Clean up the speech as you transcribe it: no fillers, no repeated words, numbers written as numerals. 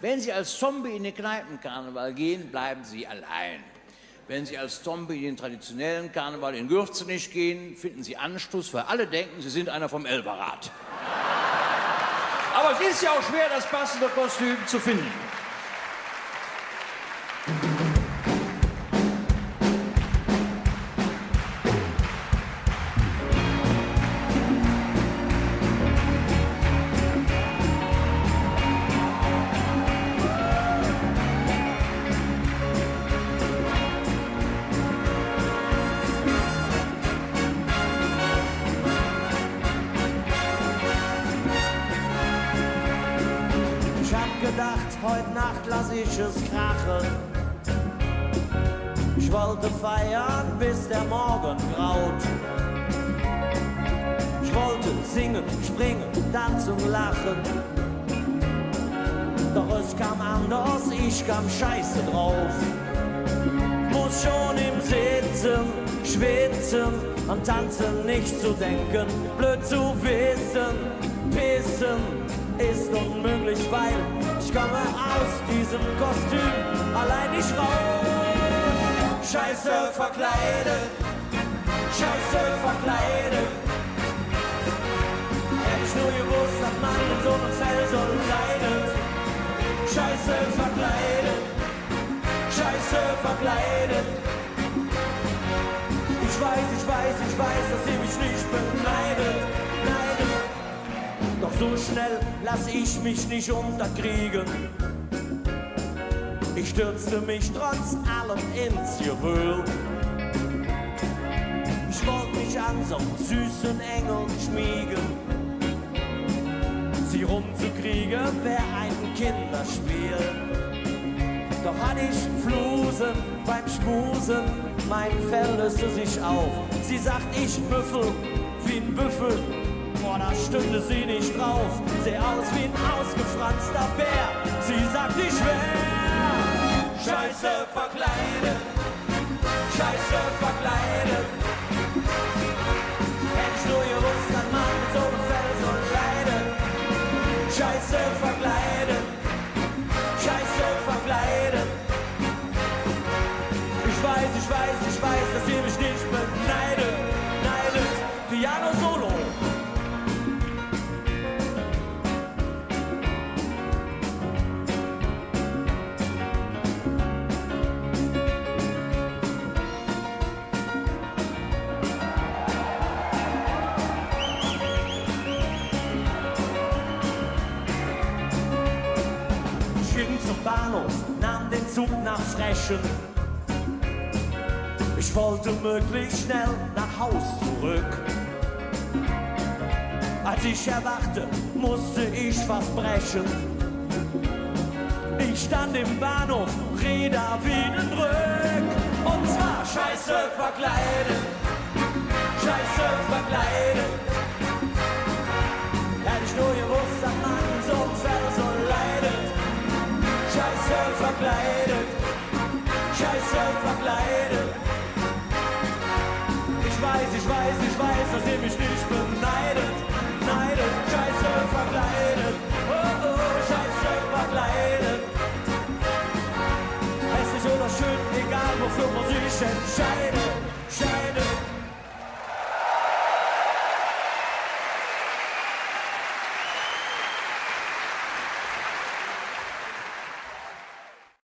Wenn Sie als Zombie in den Kneipenkarneval gehen, bleiben Sie allein. Wenn Sie als Zombie in den traditionellen Karneval in Gürzenich gehen, finden Sie Anstoß, weil alle denken, Sie sind einer vom Elberrad. Aber es ist ja auch schwer, das passende Kostüm zu finden. Heute Nacht lass ich es krachen. Ich wollte feiern, bis der Morgen graut. Ich wollte singen, springen, tanzen, lachen. Doch es kam anders, ich kam scheiße drauf. Muss schon im Sitzen, schwitzen, an Tanzen nicht zu denken. Blöd zu wissen, pissen ist unmöglich, weil ich komme aus diesem Kostüm allein nicht raus. Scheiße verkleidet, scheiße verkleidet. Hätte ich nur gewusst, dass man in so einem Fell so leidet. Scheiße verkleidet, scheiße verkleidet. Ich weiß, dass ihr mich nicht beneidet. Doch so schnell lass ich mich nicht unterkriegen. Ich stürzte mich trotz allem ins Gewühl. Ich wollte mich an so einen süßen Engel schmiegen. Sie rumzukriegen wär ein Kinderspiel. Doch hatte ich Flusen beim Schmusen, mein Fell löste sich auf. Sie sagt, ich büffel wie ein Büffel. Boah, da stünde sie nicht drauf. Seh aus wie ein ausgefranster Bär. Sie sagt, ich wär scheiße verkleidet, scheiße verkleidet. Hätte ich nur gewusst, dass man mit so einem Fell so leidet. Scheiße verkleidet, scheiße verkleidet. Ich weiß, dass ihr mich nicht beneidet. Piano Solo. Zum Bahnhof, nahm den Zug nach Frechen. Ich wollte möglichst schnell nach Haus zurück. Als ich erwachte, musste ich fast brechen. Ich stand im Bahnhof, Räder wie ein Rück. Und zwar scheiße verkleidet, scheiße verkleidet. Hätte ich nur gewusst, dass man so ein Fell so leidet. Scheiße verkleidet, scheiße verkleidet. Ich weiß, dass ihr mich nicht beneidet. Scheiße verkleidet, oh, scheiße verkleidet. Hässlich oder schön, egal wofür man sich entscheidet.